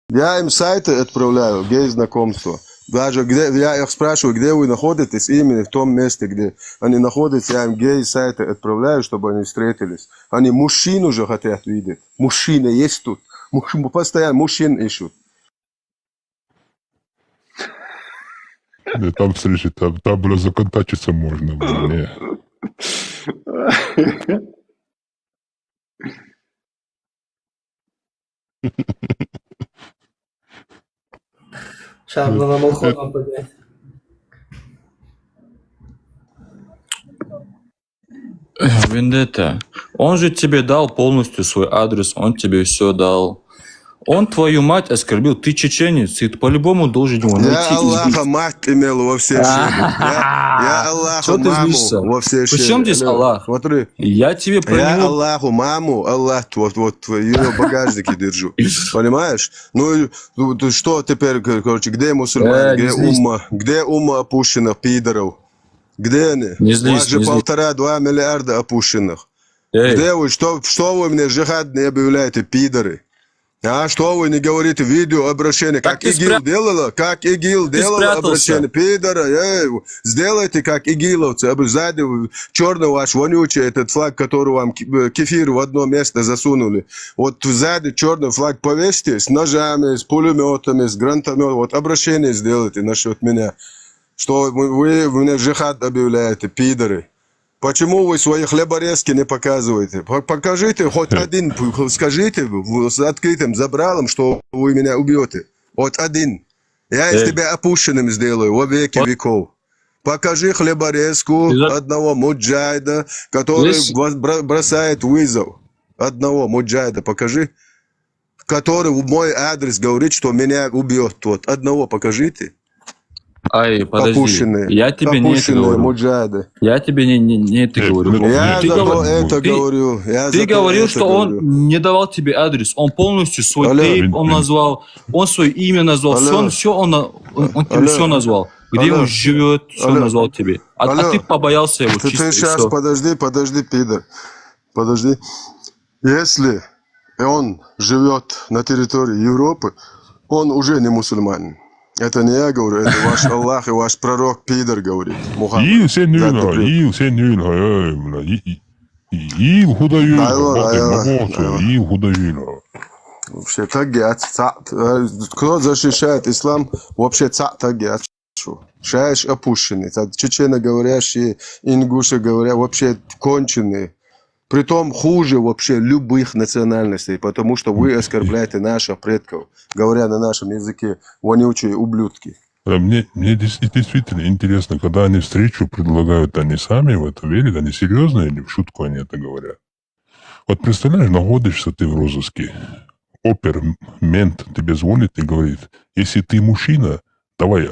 Я им сайты отправляю, гей-знакомство. Даже где, я их спрашиваю, где вы находитесь, именно в том месте, где они находятся, я им гей-сайты отправляю, чтобы они встретились. Они мужчин уже хотят видеть. Мужчины есть тут. Постоянно мужчин ищут. Да, там встречи, там законтачиться можно, не. Сейчас надо на Малхолланд поднять. Вендетта, он же тебе дал полностью свой адрес, он тебе все дал. Он твою мать оскорбил, ты чеченец, и ты по-любому должен его найти. Я Аллаха мать имел во все шеи. Я Аллаху Что ты маму злишься? во все шеи. Причем здесь Аллах? Смотри. Я тебе про Я него... Аллаху маму, Аллах, вот в ее багажнике держу. Понимаешь? Ну, что теперь, короче, где мусульмане, где умма опущенных пидоров? Где они? Не У вас злись, же не злись. 1,5-2 миллиарда опущенных. Эй, Где вы? Что вы мне джихад не объявляете, пидоры? А что вы не говорите видео обращение? Так Как ты ИГИЛ делала? Как ИГИЛ делала спрятался. обращение? Пидора, сделайте как игиловцы. Сзади черный ваш вонючий этот флаг, который вам кефир в одно место засунули. Вот сзади черный флаг повесьте с ножами, с пулеметами, с гранатометами. Вот обращение сделайте насчет меня. Что вы меня джихад объявляете, пидоры. Почему вы свои хлеборезки не показываете? Покажите хоть один, скажите с открытым забралом, что вы меня убьете. Хоть один. Я из тебя опущенным сделаю во веки веков. Покажи хлеборезку одного муджайда, который бросает вызов. Одного муджайда покажи, который в мой адрес говорит, что меня убьет тот. Одного покажите. ай, подожди. Опущенные. Я тебе не это говорю. Муджайды. Я тебе не это говорю. Я Ты зато говор- это ты- говорю. Ты говорил, что он не давал тебе адрес. Он полностью свой Алло. тейп он назвал, он свое имя назвал, Алло. все он тебе Алло. все назвал. Где Алло. он живет, все Алло. назвал тебе. А Алло. ты побоялся его Ты чисто и сейчас всё. подожди, пидор. Подожди. Если он живет на территории Европы, он уже не мусульманин. Это не я говорю, это ваш Аллах и ваш пророк пидор говорит. Мухаммад. Sen hudayla. Вообще, кто защищает ислам, вообще тагиат. Шаешь опущенный, чечено-говорящие, ингуши говорят, вообще конченые. Притом хуже вообще любых национальностей, потому что вы оскорбляете наших предков, говоря на нашем языке, вонючие ублюдки. Мне действительно интересно, когда они встречу предлагают, они сами в это верят, они серьезно или в шутку они это говорят? Вот представляешь, находишься ты в розыске, мент тебе звонит и говорит, если ты мужчина, давай,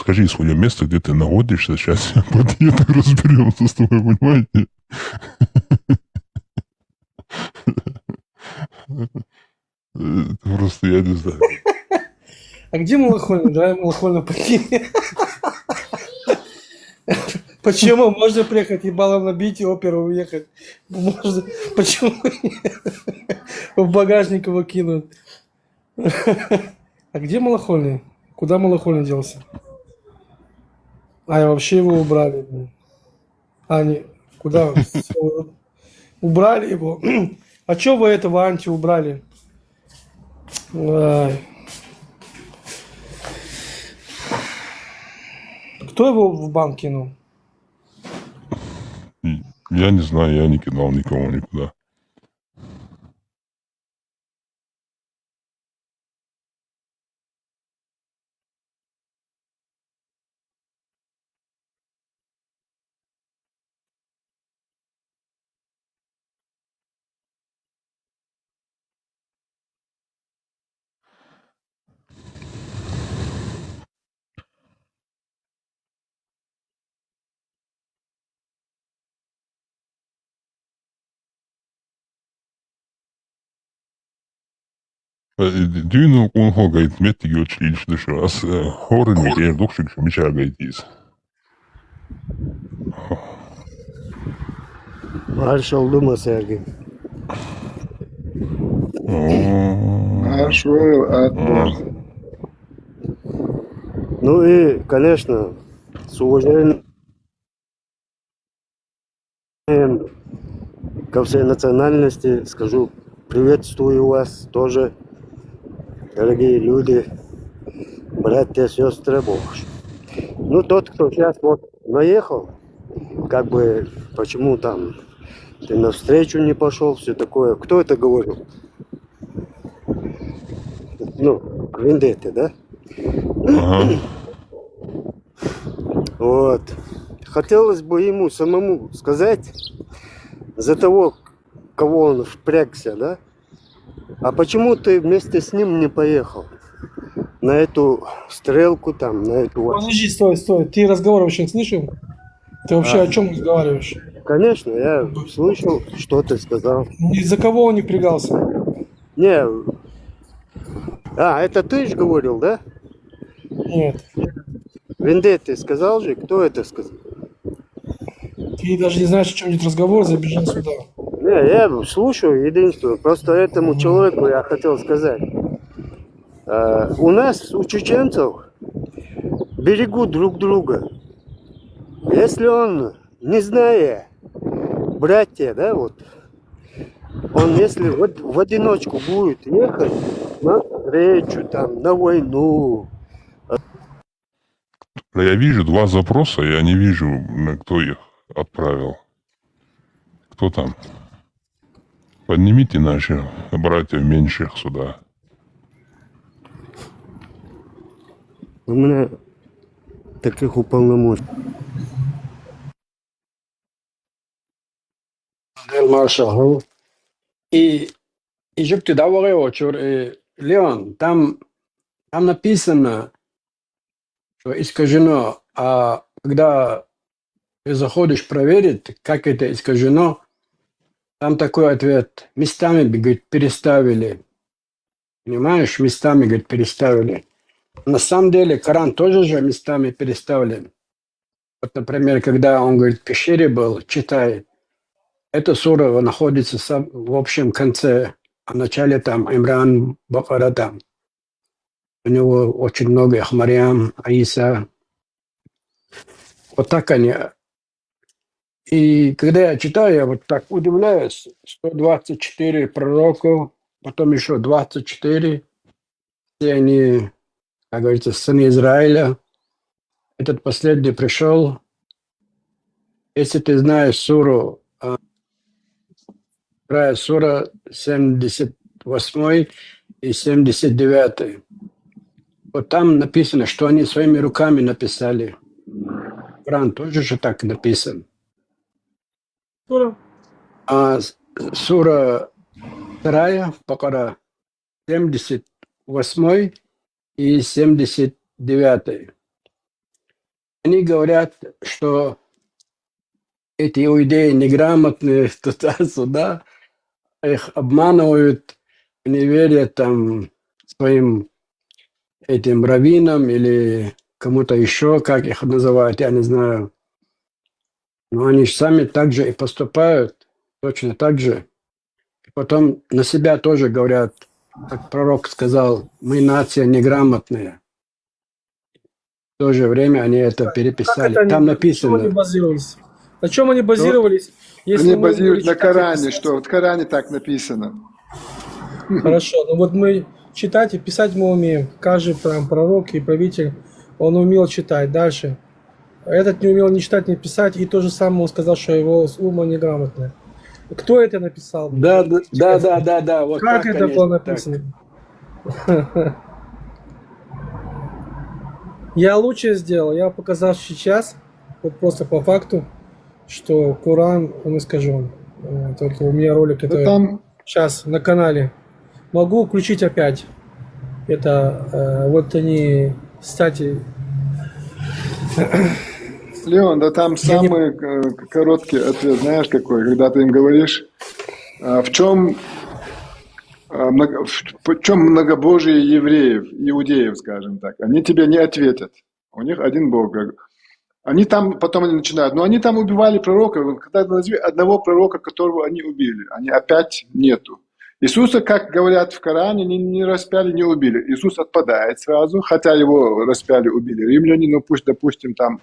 скажи свое место, где ты находишься, сейчас я подъеду и разберемся с тобой, понимаете? Просто я не знаю. А где Малахольный? Давай Малахольный покинем. Почему? Можно приехать, ебалом набить и оперу уехать. Можно. Почему в багажник его кинут? А где Малахольный? Куда Малахольный делся? А, и вообще его убрали. Блин. А, не, куда? Убрали его. А чё вы этого анти убрали? Ай. Кто его в банк кинул? Я не знаю, я не кидал никого никуда. Düğün konuşma gayet metti göçlü ilişkiler az horni dokşuk mişa gayetiz. Marshall Luma Sergey. Нашел отбор. Ну и, конечно, с уважением ко всей национальности скажу, приветствую вас тоже, дорогие люди, братья, сестры Божьи. Ну, тот, кто сейчас вот наехал, как бы, почему там ты навстречу не пошел, все такое. Кто это говорил? Ну, Вендетты, да? Ага. Вот. Хотелось бы ему самому сказать за того, кого он впрягся, да? А почему ты вместе с ним не поехал на эту стрелку там, на эту... Подожди, стой, стой. Ты разговор вообще слышал? Ты вообще о чем разговариваешь? Конечно, я слышал, что ты сказал. Из-за кого он не впрягался? Не, это ты же говорил, да? Нет. Вендетты сказал же, кто это сказал? Ты даже не знаешь, о чем идет разговор, забежал сюда. Не, я слушаю единственное. Просто этому человеку я хотел сказать. У нас, у чеченцев, берегут друг друга. Если он, не зная, братья, да, вот, он если в одиночку будет ехать на встречу, там, на войну. Я вижу два запроса, я не вижу, кто их отправил. Кто там? Поднимите наших братьев меньших сюда. У меня таких уполномочий. Маршал. И чтоб ты говорил, что, Леон, там написано, что искажено, а когда ты заходишь проверить, как это искажено, там такой ответ. Местами, говорит, переставили. Понимаешь, местами, говорит, переставили. На самом деле Коран тоже же местами переставлен. Вот, например, когда он, говорит, в пещере был, читает, эта сура находится в общем конце, а в начале там Имран, Бакара там. У него очень много их, Мариам, Аиса. Вот так они. И когда я читаю, я вот так удивляюсь. 124 пророков, потом еще 24. Все они, как говорится, сыны Израиля. Этот последний пришел. Если ты знаешь суру, вторая сура 78 и 79. Вот там написано, что они своими руками написали. Коран тоже же так написан. Сура? А сура 2, Бакара, 78 и 79. Они говорят, что эти иудеи неграмотные туда-сюда, их обманывают, они верят там своим этим раввинам или кому-то еще, как их называют, я не знаю. Но они же сами так же и поступают, точно так же. И потом на себя тоже говорят, как пророк сказал, мы нация неграмотная. В то же время они это Как переписали. это они, Там на чем они написано. базировались? На чем они базировались, если Они мы базируют умели на читать и Коране, писать? что в Коране так написано. Хорошо, ну вот мы читать и писать мы умеем. Каждый там пророк и правитель, он умел читать. Дальше. Этот не умел ни читать, ни писать, и то же самое он сказал, что его ума неграмотная. Кто это написал? Да. Вот Как так, это было конечно, так. написано? Я лучше сделал. Я показал сейчас, вот просто по факту, что Коран, он искажен. Только у меня ролик Да это там, сейчас на канале. Могу включить опять. Это вот они, кстати, Леон, да там я не... самый короткий ответ, знаешь какой, когда ты им говоришь, в чем многобожие евреев, иудеев, скажем так, они тебе не ответят. У них один Бог. Они там, потом они начинают, но они там убивали пророка, когда назови одного пророка, которого они убили, они опять нету. Иисуса, как говорят в Коране, не распяли, не убили. Иисус отпадает сразу, хотя его распяли, убили римляне, но пусть, допустим, там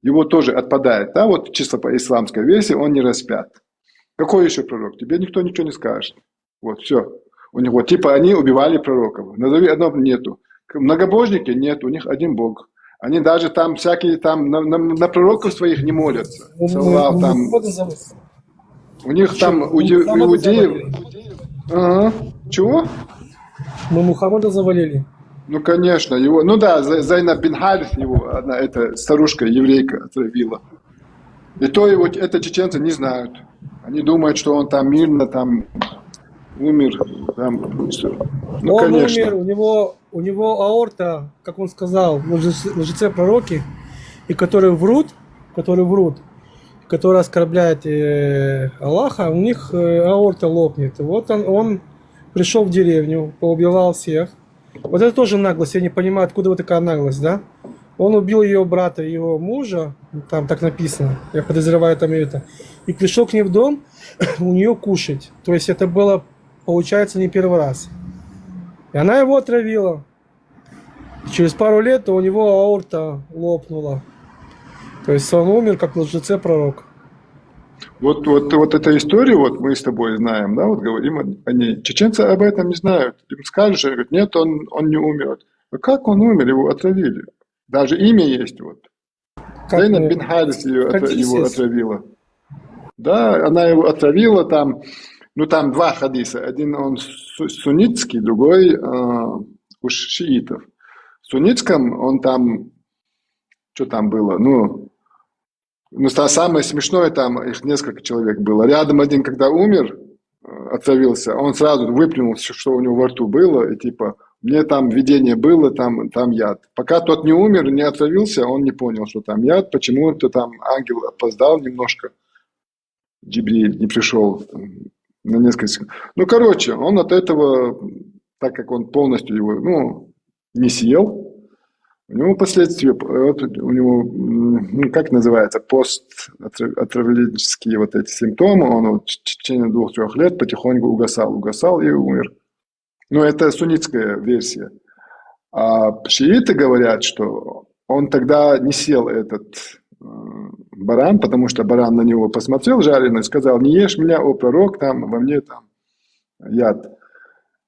его тоже отпадает. Да, вот чисто по исламской версии он не распят. Какой еще пророк? Тебе никто ничего не скажет. Вот, все. У них вот, типа, они убивали пророков. Назови одного, нету. Многобожники нет, у них один Бог. Они даже там всякие там на пророков своих не молятся. Салав, там, у них там иудеев... Ага. Чего? Мы Мухаммада завалили. Ну, конечно, его... Ну да, Зайнаб бин Харис его, одна эта старушка, еврейка, отравила. И то его, это чеченцы не знают. Они думают, что он там мирно, там умер. Там, все. Ну, Он конечно. умер, у него аорта, как он сказал, лжецы-пророки, и которые врут, которые оскорбляют Аллаха, у них аорта лопнет. Вот он пришел в деревню, поубивал всех. Вот это тоже наглость, я не понимаю, откуда вот такая наглость, да? Он убил ее брата, его мужа, там так написано, я подозреваю там это, и пришел к ней в дом у нее кушать. То есть это было, получается, не первый раз. И она его отравила. Через пару лет у него аорта лопнула. То есть он умер как лжеце-пророк. Вот эта история, вот мы с тобой знаем, да, вот говорим о ней. Чеченцы об этом не знают. Им скажешь, они говорят, нет, он не умер. А как он умер? Его отравили. Даже имя есть вот. Зайнаб бин Харис его отравила. Да, она его отравила там, ну там два хадиса. Один он суннитский, другой у шиитов. В суннитском он там, что там было, ну самое смешное, там их несколько человек было. Рядом один, когда умер, отравился, он сразу выплюнул все, что у него во рту было, и типа, мне там видение было, там яд. Пока тот не умер, не отравился, он не понял, что там яд, почему-то там ангел опоздал немножко, Джибриль не пришел на несколько секунд. Ну, короче, он от этого, так как он полностью его, не съел, у него последствия, у него, ну, как называется, постотравленческие вот эти симптомы, он вот в течение 2-3 лет потихоньку угасал и умер. Ну, это суннитская версия. А шииты говорят, что он тогда не съел этот баран, потому что баран на него посмотрел жареный, сказал, не ешь меня, о пророк, там во мне там яд.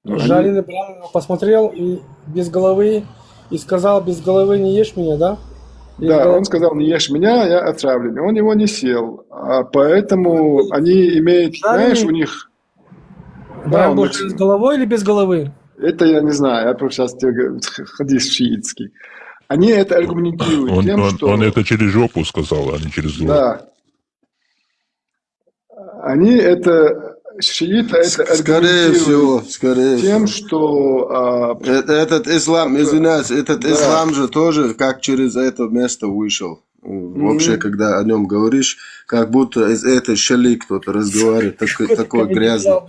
Жареный баран посмотрел и без головы, и сказал, без головы не ешь меня, да? Да, он сказал, не ешь меня, я отравленный. Он его не съел. А поэтому они имеют, знаешь, у них... Баран был с головой или без головы? Это я не знаю, я просто сейчас тебе говорю, хадис шиитский. Они это аргументируют тем, что... Он это через жопу сказал, а не через зло. Да. Они это... Шииты это аргументируют тем, что... Этот ислам, извиняюсь, ислам же тоже как через это место вышел. Вообще, когда о нем говоришь, как будто из этой щели кто-то разговаривает, такой грязный.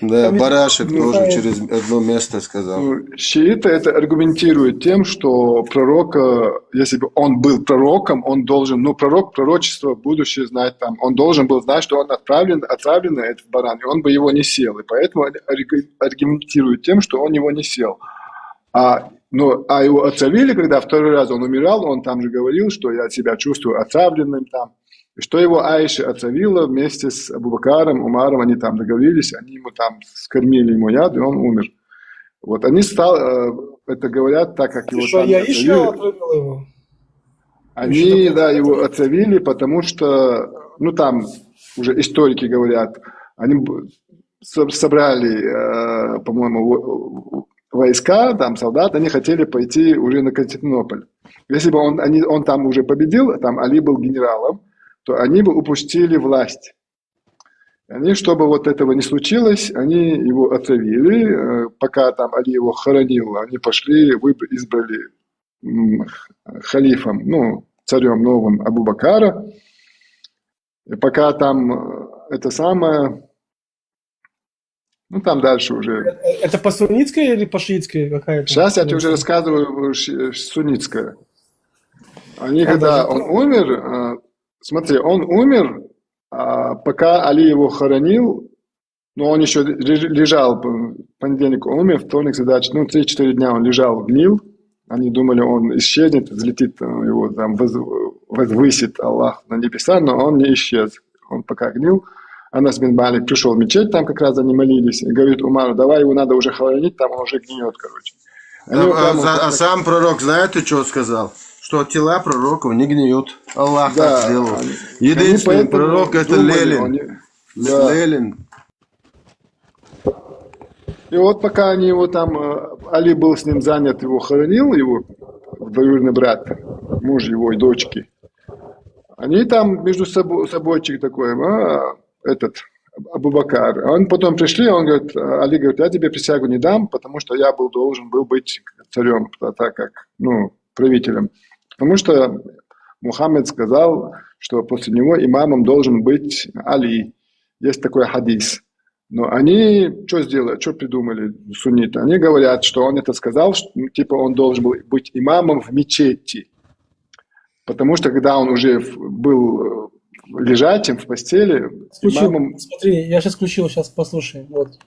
Да, барашек тоже через одно место сказал. Шииты это аргументируют тем, что пророка, если бы он был пророком, он должен, пророчество, будущее знать там, он должен был знать, что он отравленный этот баран, и он бы его не съел. И поэтому аргументируют тем, что он его не съел. А его отравили, когда второй раз он умирал, он там же говорил, что я себя чувствую отравленным там. И что его Аиша отравила вместе с Абу-Бакаром, Умаром, они там договорились, они ему там скормили ему яд, и он умер. Вот они это говорят, так как его там Аиша отравила его? Они, да, его отравили, потому что, там уже историки говорят, они собрали, по-моему, войска, там солдат, они хотели пойти уже на Константинополь. Если бы он там уже победил, там Али был генералом, то они бы упустили власть. Они, чтобы вот этого не случилось, они его отравили. Пока там Али его хоронил, они пошли, избрали халифом, царем новым Абу-Бакара. И пока там это самое... там дальше уже... Это по суннитской или по шиитской какая-то? Сейчас я тебе уже рассказываю суннитское. Когда он умер... Смотри, он умер, пока Али его хоронил, Но он еще лежал, в понедельник он умер, вторник, среда, ну, 3-4 дня он лежал, гнил. Они думали, он исчезнет, взлетит, его там возвысит Аллах на небеса, но он не исчез. Он пока гнил. Анас бин Малик пришел в мечеть, там как раз они молились, и говорит Умару, давай его надо уже хоронить, там он уже гниет, короче. А сам пророк, знаете, что сказал? Что тела пророков не гниют. Аллах так сделал. Единственный пророк это Лелин. Лелин. И вот пока они его там, Али был с ним занят, его хоронил, его двоюродный брат, муж его и дочки. Они там между собойчик такой, этот Абу Бакар. Он потом пришли, он говорит, Али говорит, я тебе присягу не дам, потому что я должен был быть царем, так как, правителем. Потому что Мухаммед сказал, что после него имамом должен быть Али. Есть такой хадис. Но они что сделали, что придумали сунниты? Они говорят, что он это сказал, что, типа он должен был быть имамом в мечети. Потому что когда он уже был лежачим в постели, имамом... Смотри, я сейчас включил, сейчас послушай. Вот.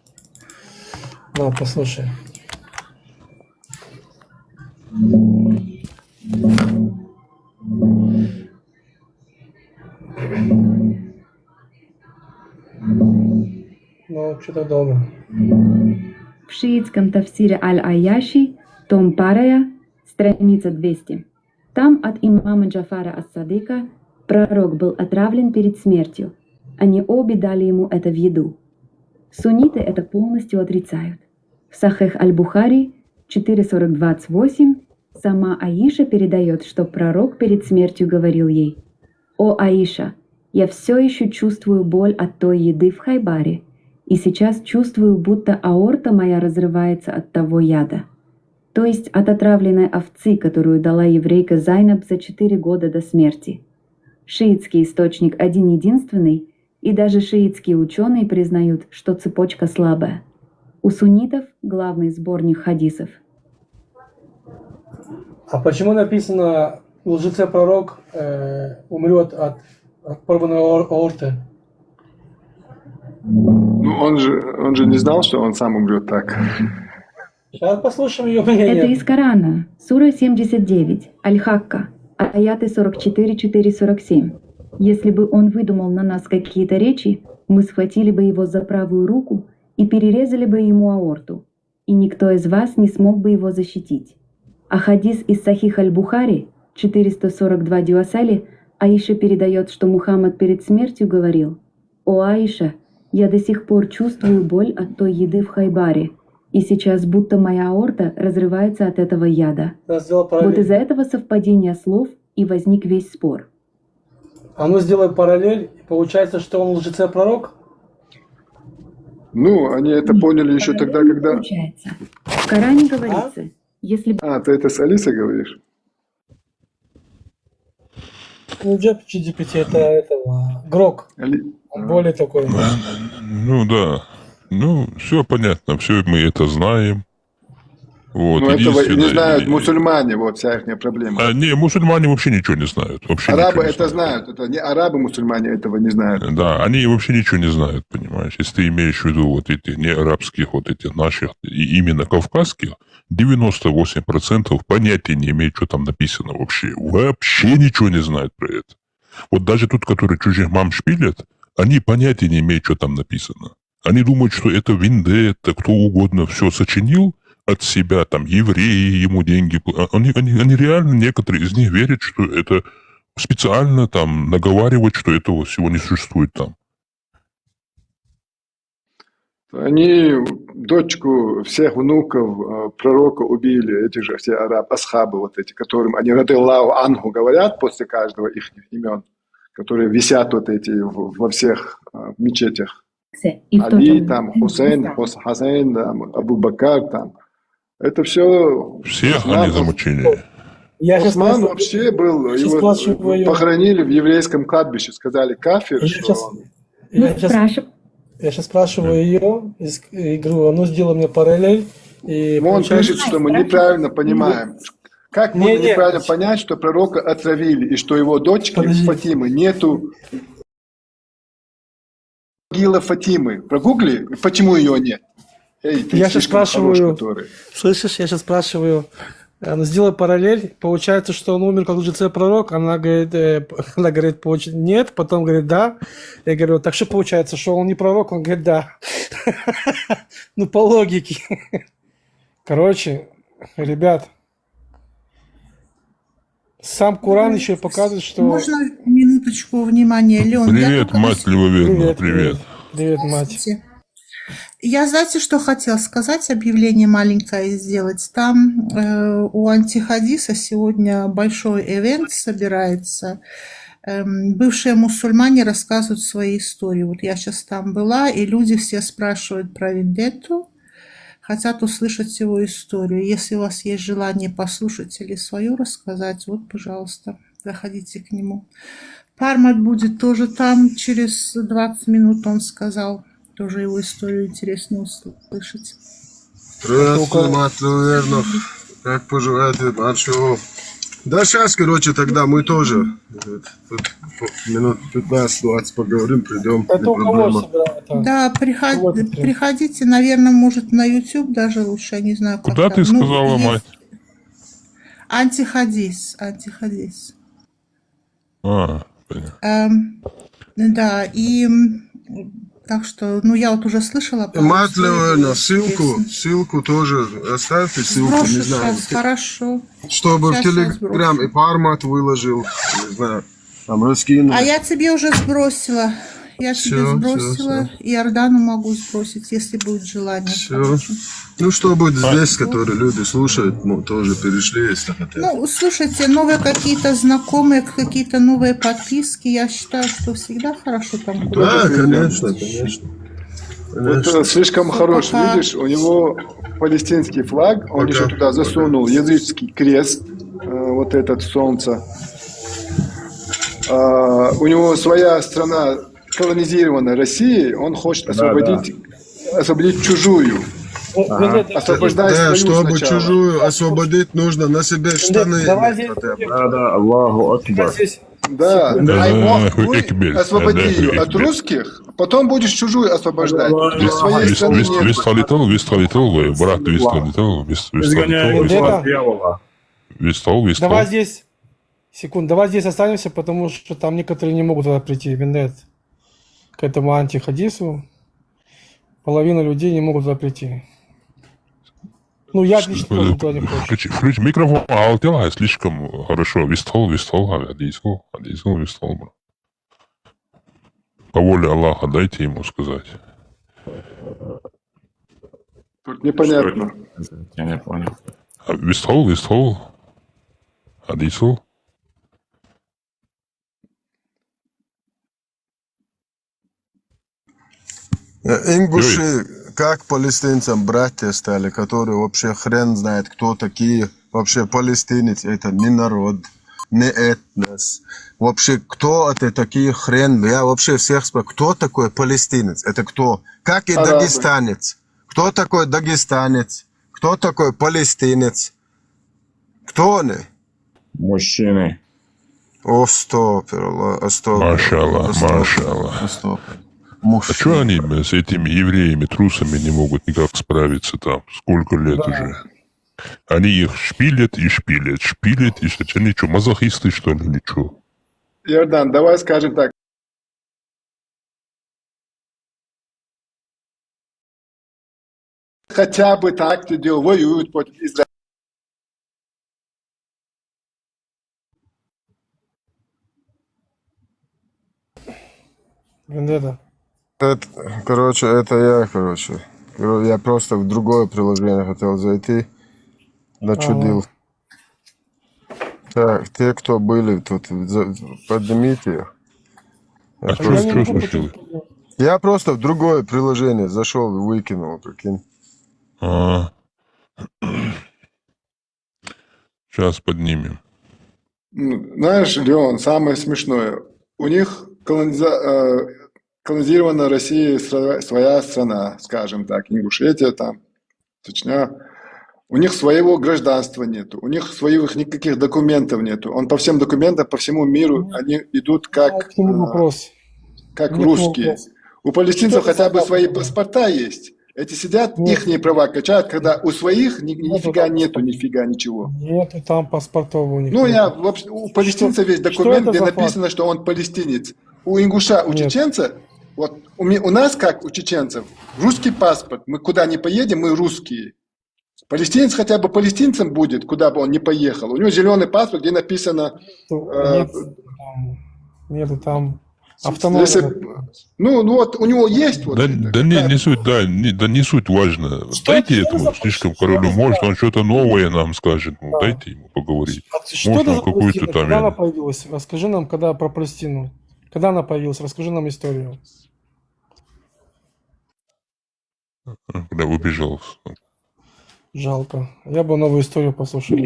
На, послушай. Ну, что-то долго. В шиитском тафсире Аль-Айяши, том Парая, страница 200. Там от имама Джафара ас-Садыка пророк был отравлен перед смертью. Они обе дали ему это в еду. Сунниты это полностью отрицают. В Сахих Аль-Бухари 4.40-28 сама Аиша передает, что пророк перед смертью говорил ей: «О Аиша, я все еще чувствую боль от той еды в Хайбаре, и сейчас чувствую, будто аорта моя разрывается от того яда». То есть от отравленной овцы, которую дала еврейка Зайнаб за 4 года до смерти. Шиитский источник один-единственный, и даже шиитские ученые признают, что цепочка слабая. У суннитов главный сборник хадисов. А почему написано лжеце-пророк умрет от порванной аорты? Ну, он же не знал, что он сам умрет так. Сейчас послушаем ее мнение. Это из Корана, сура 79, Аль-Хакка, аяты 44-47. Если бы он выдумал на нас какие-то речи, мы схватили бы его за правую руку и перерезали бы ему аорту, и никто из вас не смог бы его защитить. А хадис из Сахих Аль-Бухари 442 Дюасали Аиша передает, что Мухаммад перед смертью говорил: «О Аиша, я до сих пор чувствую боль от той еды в Хайбаре, и сейчас будто моя аорта разрывается от этого яда». Вот из-за этого совпадения слов и возник весь спор. А ну сделай параллель, получается, что он лжеце-пророк? Ну, они это поняли еще тогда, когда... Получается. В Коране говорится, если... ты это с Алисой говоришь? Ну, GPT это этого, Грок. Он более такой. Ну да. Ну, все понятно, все мы это знаем. Вот, Но этого не знают мусульмане, вот вся их проблема. Не, мусульмане вообще ничего не знают. Арабы это знают, это не арабы-мусульмане этого не знают. Да, они вообще ничего не знают, понимаешь. Если ты имеешь в виду вот эти не арабских, вот этих наших, и именно кавказских, 98% понятия не имеют, что там написано вообще. Вообще ничего не знают про это. Вот даже тут, которые чужих мам шпилят, они понятия не имеют, что там написано. Они думают, что это Виндетта, кто угодно все сочинил от себя, там, евреи ему деньги. Они реально, некоторые из них верят, что это специально там наговаривать, что этого всего не существует там. Они дочку всех внуков пророка убили, эти же все асхабы, вот эти, которым они радиллаху анху говорят после каждого их имен, которые висят вот эти во всех мечетях. Али, там, Хусейн, Хасейн, там, Абу Бакар, там. Это все... Всех они замучили. Осман вообще был, его похоронили в еврейском кладбище, сказали кафир, Я сейчас спрашиваю ее, и говорю, а ну сделай мне параллель. И он пишет, что мы неправильно понимаем. Как можно неправильно понять, что пророка отравили, и что его дочки Фатимы нету Могила Фатимы. Прогугли, почему ее нет? Эй, ты Я сейчас слишком хорош, спрашиваю, который. слышишь, я сейчас спрашиваю, сделай параллель, получается, что он умер как лжеце-пророк, она говорит, нет, потом говорит, да. Я говорю, так что получается, что он не пророк, он говорит, да. Ну, по логике. Короче, ребят, сам Коран еще показывает, что... Можно минуточку внимания, Леон? Привет, мать Левоверна, привет. Привет, мать. Здравствуйте. Я, знаете, что хотела сказать, объявление маленькое сделать. Там у Антихадиса сегодня большой ивент собирается. Бывшие мусульмане рассказывают свои истории. Вот я сейчас там была, и люди все спрашивают про вендетту, хотят услышать его историю. Если у вас есть желание послушать или свою рассказать, вот, пожалуйста, заходите к нему. Пармат будет тоже там через 20 минут, он сказал. Тоже его историю интересно услышать. Здравствуй, мать Левоверна. Как поживаете, Маршо? Да, сейчас, короче, тогда мы тоже тут минут 15-20 поговорим, придем. Это у кого собирается? Да, приходите, наверное, может, на YouTube даже лучше, я не знаю, как Куда там. ты сказала, есть мать? Антихадис. Понятно. Да, и так что, я вот уже слышала. Мать Левоверна, ссылку тоже оставьте, ссылку, Сброшу не знаю. сейчас, хорошо. Чтобы в Сейчас Телеграм и Пармат выложил, не знаю, там раскинул. А я тебе уже сбросила. Я тебе Всё, сбросила, и Иордану могу сбросить, если будет желание. Все. короче. Ну, что будет здесь, которые люди слушают, тоже перешли, если хотят. Ну, слушайте, новые какие-то знакомые, какие-то новые подписки, я считаю, что всегда хорошо там Да, куда-то. конечно. Вот слишком хорош, пока. видишь, у него палестинский флаг, он еще туда засунул языческий крест, вот этот солнце. У него своя страна колонизирована Россией, он хочет освободить чужую. Освобождай Да, свою чтобы сначала. чужую освободить, нужно на себе штаны. Давай здесь, Аллаху Акбар. здесь. Да, а его Экбель. освободи Да, ее от Экбель. русских, потом будешь чужую освобождать. Для своей страны нет. Висталител, брат, Вистал. Давай здесь, давай здесь останемся, потому что там некоторые не могут туда прийти, Вендет, к этому антихадису. Половина людей не могут туда прийти. Ну, я отлично тоже туда не хочу. Включи микрофон, а у тебя слишком хорошо. Вистал, Вистал. По воле Аллаха дайте ему сказать. Тут непонятно. Я не понял. Вистал. Адисал. Ингуши, как палестинцам братья стали, которые вообще хрен знает, кто такие. Вообще палестинец, это не народ, не этнос. Вообще, кто это такие хрен? Я вообще всех спрашиваю, кто такой палестинец? Это кто? Как и Арабы. дагестанец? Кто такой дагестанец? Кто такой палестинец? Кто они? Мужчины. Машаллах. А что они с этими евреями, трусами не могут никак справиться там? Сколько лет уже? Они их шпилят. Они что, мазохисты, что ли, или что? Иордан, давай скажем так. Хотя бы так ты делал, воюют против Израиля. Вендета. Я просто в другое приложение хотел зайти. Начудил. Так, те, кто были тут, поднимите их. А что случилось? Я просто в другое приложение зашел и выкинул, прикинь. Сейчас поднимем. Знаешь, Леон, самое смешное. У них колонизирована Россия, своя страна, скажем так, Ингушетия там, Чечня. У них своего гражданства нету, у них своих никаких документов нету. Он по всем документам, по всему миру, они идут как Вопрос. русские. У палестинцев Что это хотя бы за свои паспорт? паспорта есть. Эти сидят, Нет, ихние права качают, когда у своих нету нифига там нету, паспортов. нифига ничего. Нету там паспортов у них Ну, я нету. вообще, у Что, палестинцев есть что документ, это где за флаг? написано, что он палестинец. У ингуша, у Нет. чеченца, вот у нас, как у чеченцев, русский паспорт. Мы куда ни поедем, мы русские. Палестинец хотя бы палестинцем будет, куда бы он ни поехал. У него зеленый паспорт, где написано... Нет, нету там автономия. Если, ну вот у него есть вот Да, это. да не суть, да не суть важно. Что Дайте это этому за слишком что это королю, за- может, он что-то новое нам скажет. Ну, Да. дайте ему поговорить. Что Может, это он за какую-то Палестина? там... Когда я она не- появилась? Расскажи нам, когда про Палестину. Когда она появилась? Расскажи нам историю. Когда выбежал. Жалко. Я бы новую историю послушал.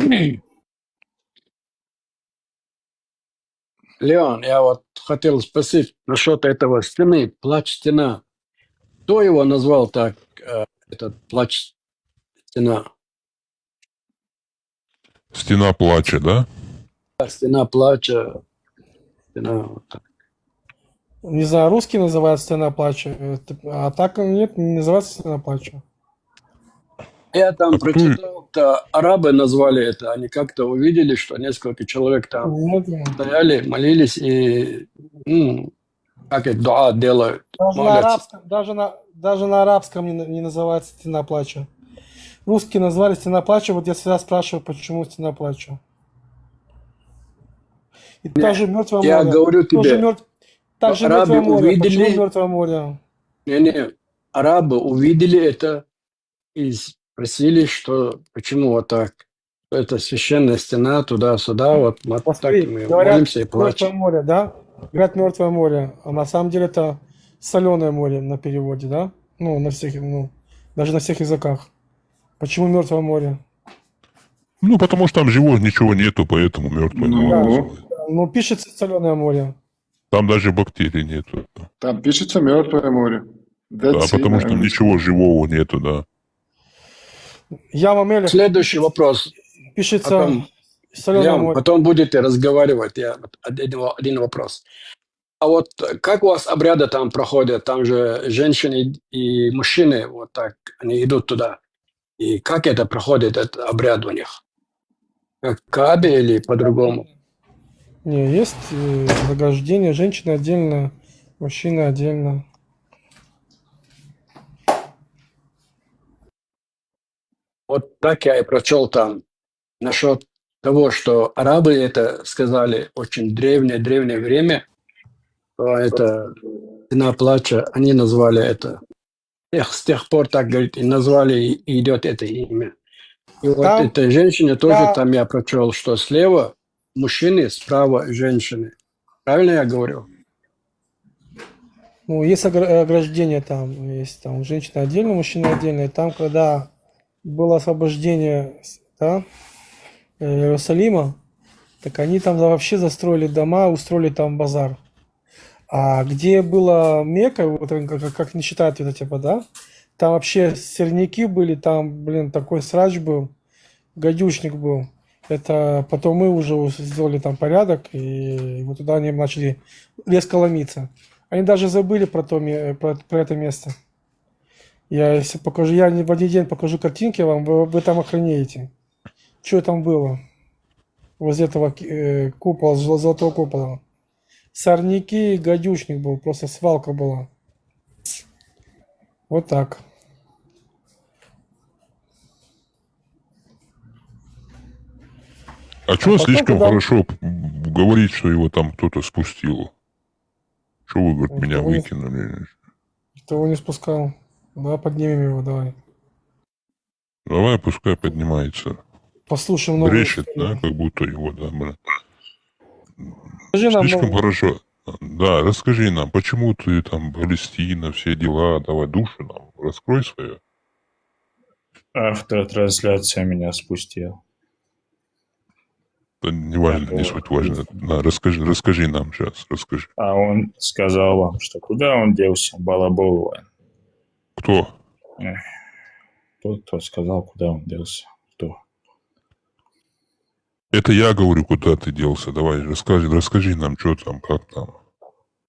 Леон, я вот хотел спросить насчет этого стены, плач стена. Кто его назвал так, этот плач стена? Стена плача, да? Стена плача, стена вот так. Не знаю, русский называют стена плача, а так нет, не называется стена плача. Я там А кто- прочитал, арабы назвали это, они как-то увидели, что несколько человек там Нет, стояли, молились и как это дуа делают, даже на молятся. арабском, даже на арабском не называется стена плача. Русские назвали стена плача, вот я всегда спрашиваю, почему стена плача. И также Мертвое я море. говорю тебе, Также арабы Мертвое море. увидели- Почему Мертвое море? не, арабы увидели это и спросили, что почему вот так. Это священная стена, туда-сюда, вот так Посмотри, мы говорят, молимся и Мертвое плачем. море, да? Говорят Мертвое море, а на самом деле это соленое море на переводе, да? Ну, на всех, даже на всех языках. Почему Мертвое море? Ну, потому что там живого ничего нету, поэтому мертвое море Ну. называют. Ну, пишется соленое море. Там даже бактерий нету. Там пишется Мертвое море. Да, That's it, потому что наверное. ничего живого нету, да. Яма Мелех Следующий вопрос. пишется Потом, соленое Леон, море. потом будете разговаривать. Я один вопрос. А вот как у вас обряды там проходят? Там же женщины и мужчины вот так, они идут туда. И как это проходит, этот обряд у них? Как в Каабе или по-другому? Не, есть награждение, женщины отдельно, мужчины отдельно. Вот так я и прочел там насчет того, что арабы это сказали очень древнее время, что это стена плача, они назвали это. С тех пор, так говорит, и назвали, и идет это имя. И вот Там- этой женщине тоже да. там я прочел, что слева мужчины, справа женщины. Правильно я говорю? Ну, есть ограждение там, есть там женщина отдельно, мужчина отдельно. И там, когда было освобождение, да, Иерусалима, так они там вообще застроили дома, устроили там базар. А где была Мекка, вот как не считают это типа, да, там вообще сорняки были, там, блин, такой срач был, гадючник был. Это потом мы уже сделали там порядок, и вот туда они начали резко ломиться. Они даже забыли про это место. Я если покажу, я в один день покажу картинки вам, вы там охренеете. Что там было? Возле этого купола, золотого купола. Сорняки, гадючник был, просто свалка была. Вот так. А что потом, слишком когда- хорошо говорить, что его там кто-то спустил? Что вы, говорит, меня Никого не- выкинули? Кто его не спускал? Давай поднимем его, давай. Давай, пускай поднимается. Послушаем новую Брешет, историю. да, как будто его, да, блин. Скажи нам Слишком новую- хорошо. Да, расскажи нам, почему ты там Палестина, все дела, давай душу нам, раскрой свое. Автотрансляция меня спустила. Да неважно, не Такого. суть важно. Да, расскажи нам сейчас, расскажи. А он сказал вам, что куда он делся, балаболова. Кто? Тот, кто сказал, куда он делся. Кто? Это я говорю, куда ты делся. Давай, расскажи нам, что там, как там.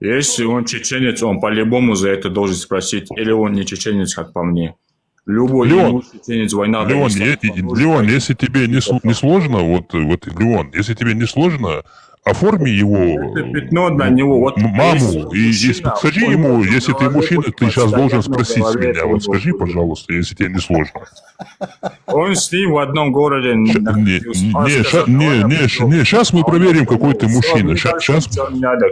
Если он чеченец, он по-любому за это должен спросить, или он не чеченец, как по мне. Любой Леон, чеченец, война... Леон, Дагестан, Леон, если тебе не сложно, вот, Леон, если тебе не сложно, оформи его это пятно для него. Вот маму и скажи он ему, должен если ты голове мужчина, ты сейчас постоянно должен в спросить голове меня, этого вот скажи, будет. пожалуйста, если тебе не сложно. Он с ним в одном городе находился. Он сказал, Не, сейчас мы проверим, какой ты мужчина. Сейчас...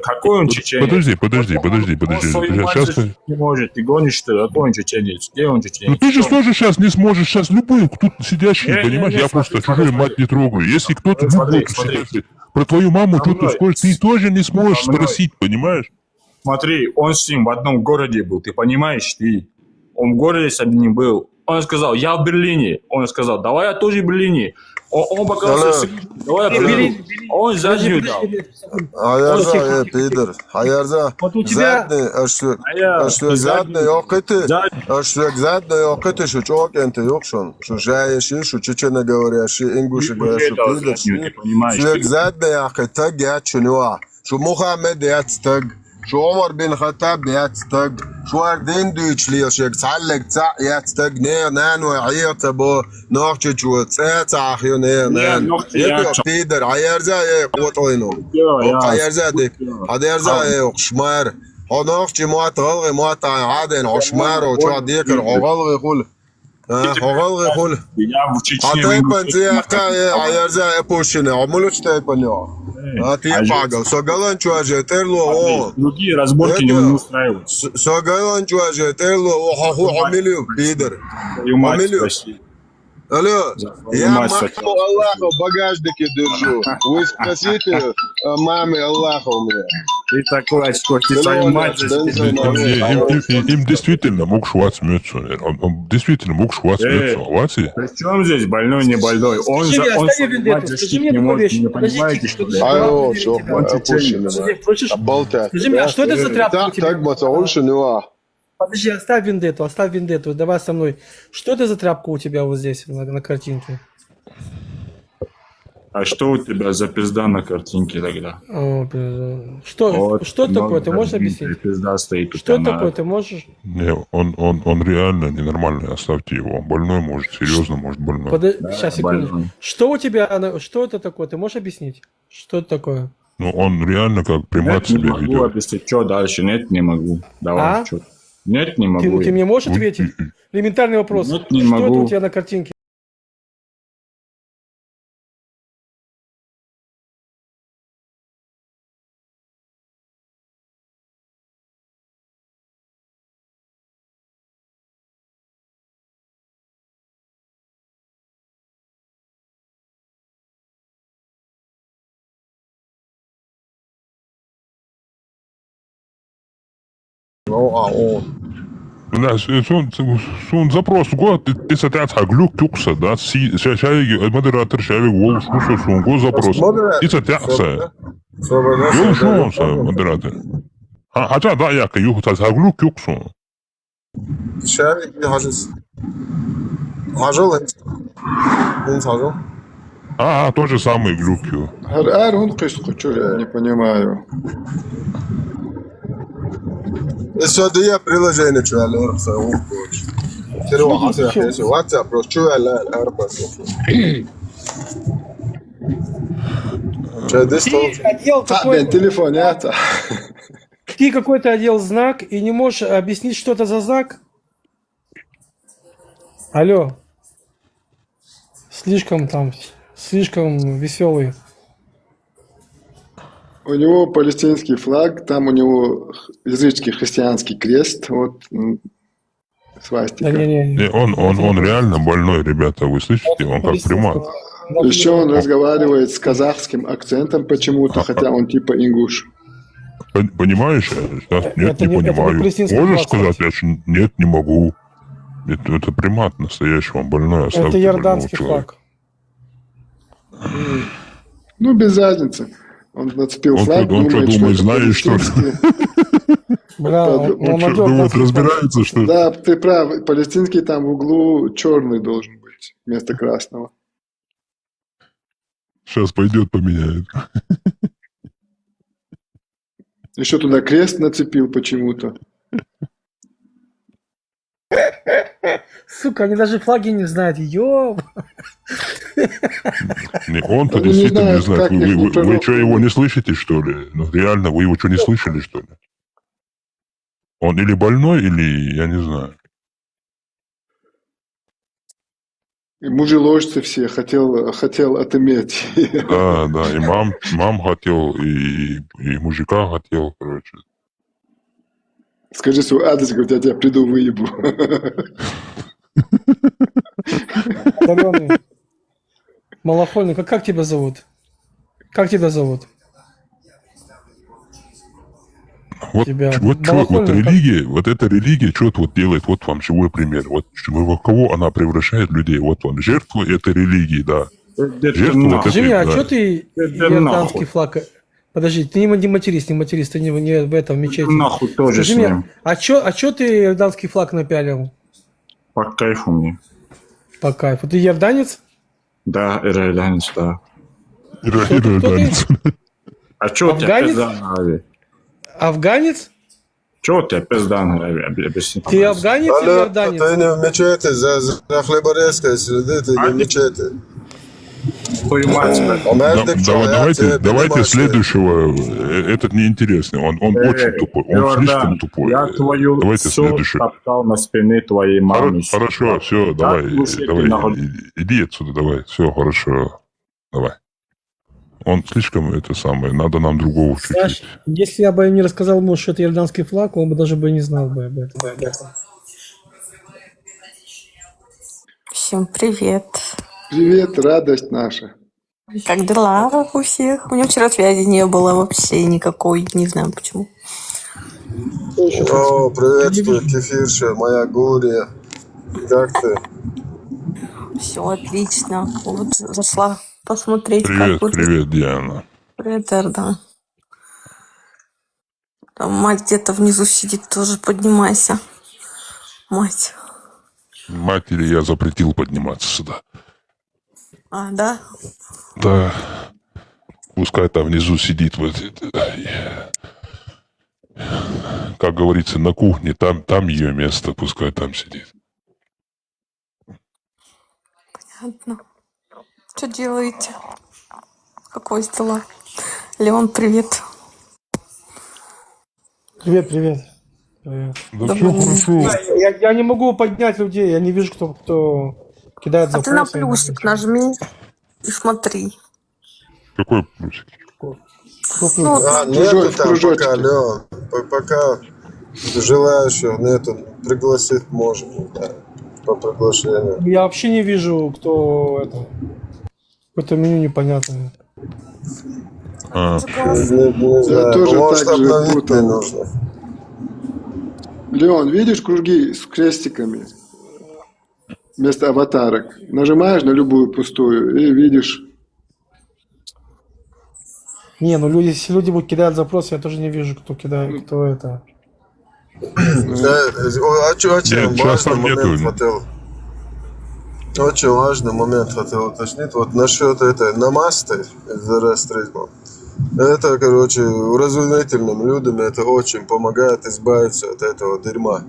Какой он чеченец? Подожди. Он свою мать Сейчас... не может. Ты гонишь, что ли? Какой он чеченец? Где он чеченец? Ну ты же тоже сейчас не сможешь, сейчас любой, тут сидящий, Не, понимаешь, не, я смотри, просто чужую мать не трогаю. Если кто-то Смотри, любой смотри. сидящий про твою маму что-то скажет, ты тоже не сможешь Со мной. спросить, понимаешь? Смотри, он с ним в одном городе был, ты понимаешь? Он в городе с одним был. Он сказал, я в Берлине. Он сказал, давай я тоже в Берлине. Он показался, давай я в Берлине. Он заднюю дал. Ayarza, Peter. Ayarza. Вот у тебя- Zadni okıtı. Zadni okıtı şu çok ente yok şun. Şu jayeşi, şu çiçeğine говорящий, İngilizce говорящий Peter. Şu zadni okıtı geçiniyor. Şu Muhammed yatstag. شو عمر بن الخطاب ياتستق شو اردين دويتش ليشيك تعلق تاع ياتستق نير نان وعيط ابو نوختش وتساع اخيو نير نان يبقى بيدر عيرزا قوطينو عيرزا ديك عيرزا قشمار هنوختش موات غلغي موات عادن عشمار وشو ديكر غلغي خول غلغي خول Я в Чечне. Атайпан зияка ayarza епушine амулуч тайпанё. Атайпагал. Согалан чуаже терло о. Другие разборки не устраивают. Согалан чуаже терло о хаху хамилю бидер. Твою мать Хамилю. спроси. Алло, я мать маму Аллаха в багажнике держу. Вы спросите маме Аллаха у меня. Ты такой очко, ты свою мать Им действительно мог швац мёцу. Он действительно мог швац мёцу. Вати? При чем здесь больной, не больной? Он Скажи мне, он оставь свою вендетту, мать скажи защитить мне не такую может, вещь. не Подождите, понимаете, что что ты- ли? Алло, все, опущено. Подожди, слышишь? Болтать. Скажи мне, а что это за тряпка у тебя? Так, бацаульше, ну Подожди, оставь вендетту, давай со мной. Что это за тряпка у тебя вот здесь, на картинке? А что у тебя за пизда на картинке тогда? Что Вот, такое, ты много можешь разбитая объяснить? Пизда стоит у Что тебя на- такое, ты можешь? Не, он реально ненормальный, оставьте его. Он больной, может, серьезно, может, больной. Сейчас, секунду. больной. Что у тебя, что это такое, ты можешь объяснить? Что это такое? Ну, он реально как примат Нет, не себя могу ведет. объяснить. Что дальше? Нет, не могу. Давай, А? чё? Нет, не могу. Ты мне можешь ответить? Элементарный вопрос. Нет, не Что это могу. у тебя на картинке? لا سون запрос го ты сатят хаглюк тюкса да шаги модератор шаги гол шусо сун го запрос ты сатятся гол шунса модератор хача да я каю хаглюк тюксу Шарик хажис. Хажал انت хажал. то же самое глюкю Он кышку, что я не понимаю. السعودية приложение شو هالأربعة وقوش. تروح على حساب واتساب روح شو هالأربعة. شو دست Ты одел Бен, телефон, это. ты какой-то одел знак и не можешь объяснить, что это за знак? Алло. Слишком веселый. У него палестинский флаг, там у него языческий христианский крест, вот свастика. Да не. он реально больной, ребята, вы слышите, он как примат. Еще он разговаривает с казахским акцентом почему-то, хотя он типа ингуш. Понимаешь? Нет, не понимаю. Можешь сказать? Нет, не могу. Это примат настоящий, он больной. Это иорданский флаг. Ну, без разницы. Он нацепил флаг, он что, думает, это знаешь, что ли? Бля, Он что, думает, разбирается, что ли? Да, ты прав. Палестинский там в углу черный должен быть вместо красного. Сейчас пойдет поменяет. Еще туда крест нацепил почему-то. Сука, они даже флаги не знают. Ёб. Он-то Они не действительно не знают, знает. как их Вы пророк что, его зовут. не слышите, что ли? Ну, реально, вы его что, не слышали, что ли? Он или больной, или я не знаю. И мужеложцы все хотел отыметь. Да, и мам хотел, и мужика хотел, короче. Скажи свой адрес, говорит, я тебя приду выебу. Зелёный. Малахольный, как тебя зовут? Как тебя зовут? Вот, Тебя вот Малахольный, как- религия, вот эта религия что-то вот делает, вот вам живой пример. Вот в кого она превращает людей. Вот он, жертва этой религии, да. Иди ты Жертву вот нахуй. Скажи мне, а да. что ты Это иорданский нахуй. флаг... Подожди, ты не матерись, ты не в этом мечети. Нахуй тоже Скажи с мне, ним. а чё ты иорданский флаг напялил? По кайфу мне. По кайфу. Ты иорданец? Да, иорданец, да. Иорданец. А чё у тебя Афганец? пизда на голове? Афганец? Чё у тебя пизда на голове? Объясни, Ты пожалуйста. афганец или Алло, иорданец? ты не в мечети, за хлеборезкой среды, ты не в мечети. Твою мать, А между человеком Давайте следующего. Этот неинтересный. Он очень тупой. Он слишком тупой. Я твою Давайте всё следующий. топтал на спине твоей мамы. Хорошо, все, давай, иди отсюда, давай, все, хорошо, давай. Он слишком это самое, надо нам другого Саш, чуть-чуть. если я бы не рассказал ему, что это иорданский флаг, он бы даже бы не знал бы об этом. Всем привет. Привет, радость наша. Как дела у всех? У меня вчера связи не было вообще никакой, не знаю почему. О, приветствую, кефирша, моя Гурия. Как ты? Все отлично. Вот зашла посмотреть, Привет, как вы. привет, Диана. Привет, Эрда. Там мать где-то внизу сидит, тоже поднимайся. Мать. Матери я запретил подниматься сюда. А, да? Да, пускай там внизу сидит, вот, как говорится, на кухне, там ее место, пускай там сидит. Понятно. Что делаете? Какое дела? Леон, привет. Привет, привет. Привет. Да все хорошо. Я не могу поднять людей, я не вижу, кто кидает А ты на запросы. плюсик нажми и смотри. Какой плюсик? Ну, Нету там кружочек. пока, Леон. Пока желающих нету, пригласить можно, да, по приглашению. Я вообще не вижу, кто это. Какое-то меню непонятное. А, Не знаю, тоже может так же обновить путал. не нужно. Леон, видишь круги с крестиками вместо аватарок? Нажимаешь на любую пустую и видишь. Не, ну если люди будут кидать запросы, я тоже не вижу, кто кидает, кто это. Очень Нет, сейчас важный там момент нету. хотел. Очень важный момент хотел уточнить. Вот насчет этой намасты зороастризма. Это, короче, уразумительным людям это очень помогает избавиться от этого дерьма.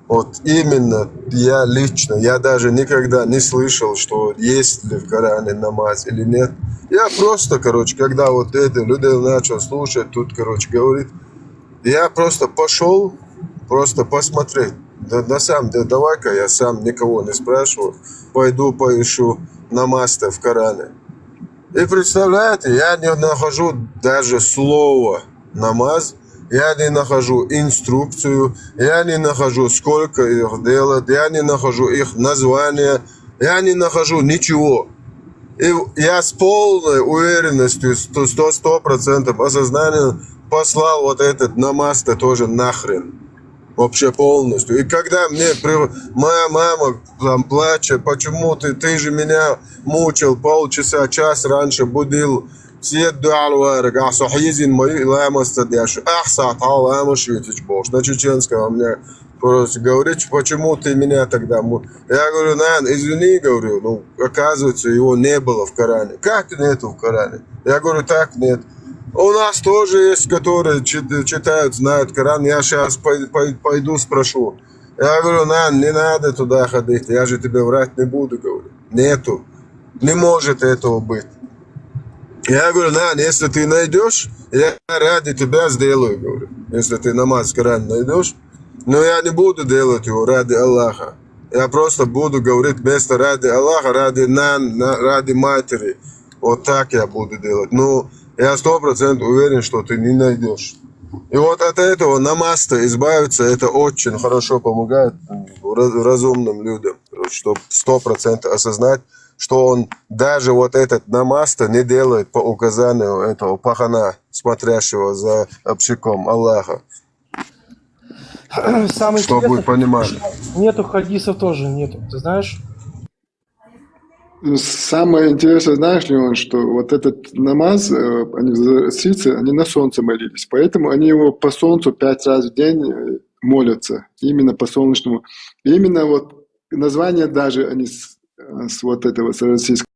Вот именно я лично, я даже никогда не слышал, что есть ли в Коране намаз или нет. Я просто, короче, когда вот это людей начал слушать, тут, короче, говорит, я просто пошел, просто посмотреть. Да, на самом деле, давай-ка я сам никого не спрашиваю, пойду поищу намаз-то в Коране. И представляете, я не нахожу даже слово намаз, я не нахожу инструкцию, я не нахожу сколько их делать, я не нахожу их название, я не нахожу ничего. И я с полной уверенностью, 100% осознанием послал вот этот намаз-то тоже нахрен. Вообще полностью. И когда моя мама там плачет, почему ты же меня мучил полчаса, час раньше будил, все дуалварик, а сухизин мои ламастадяш, ахсатал амушвитич бош. На чеченском у меня просто говорит, почему ты меня тогда... Я говорю, извини, говорю, ну, оказывается, его не было в Коране. Как нету в Коране? Я говорю, так нет. У нас тоже есть, которые читают, знают Коран. Я сейчас пойду спрошу. Я говорю, не надо туда ходить, я же тебе врать не буду, говорю. Нету. Не может этого быть. Я говорю, если ты найдешь, я ради тебя сделаю, говорю. Если ты намаз Коран найдешь, но я не буду делать его ради Аллаха. Я просто буду говорить вместо ради Аллаха, ради матери. Вот так я буду делать. Ну, я 100% уверен, что ты не найдешь. И вот от этого намаз-то избавиться, это очень хорошо помогает разумным людям, чтобы 100% осознать, что он даже вот этот намаз-то не делает по указанию этого пахана, смотрящего за общиком Аллаха. Самое Чтобы вы интересное, понимали. что нету хадисов тоже, нету. Ты знаешь? Самое интересное, знаешь ли, он, что вот этот намаз, они сицы, они на солнце молились, поэтому они его по солнцу 5 раз в день молятся, именно по солнечному. И именно вот название даже они с вот этого, с российского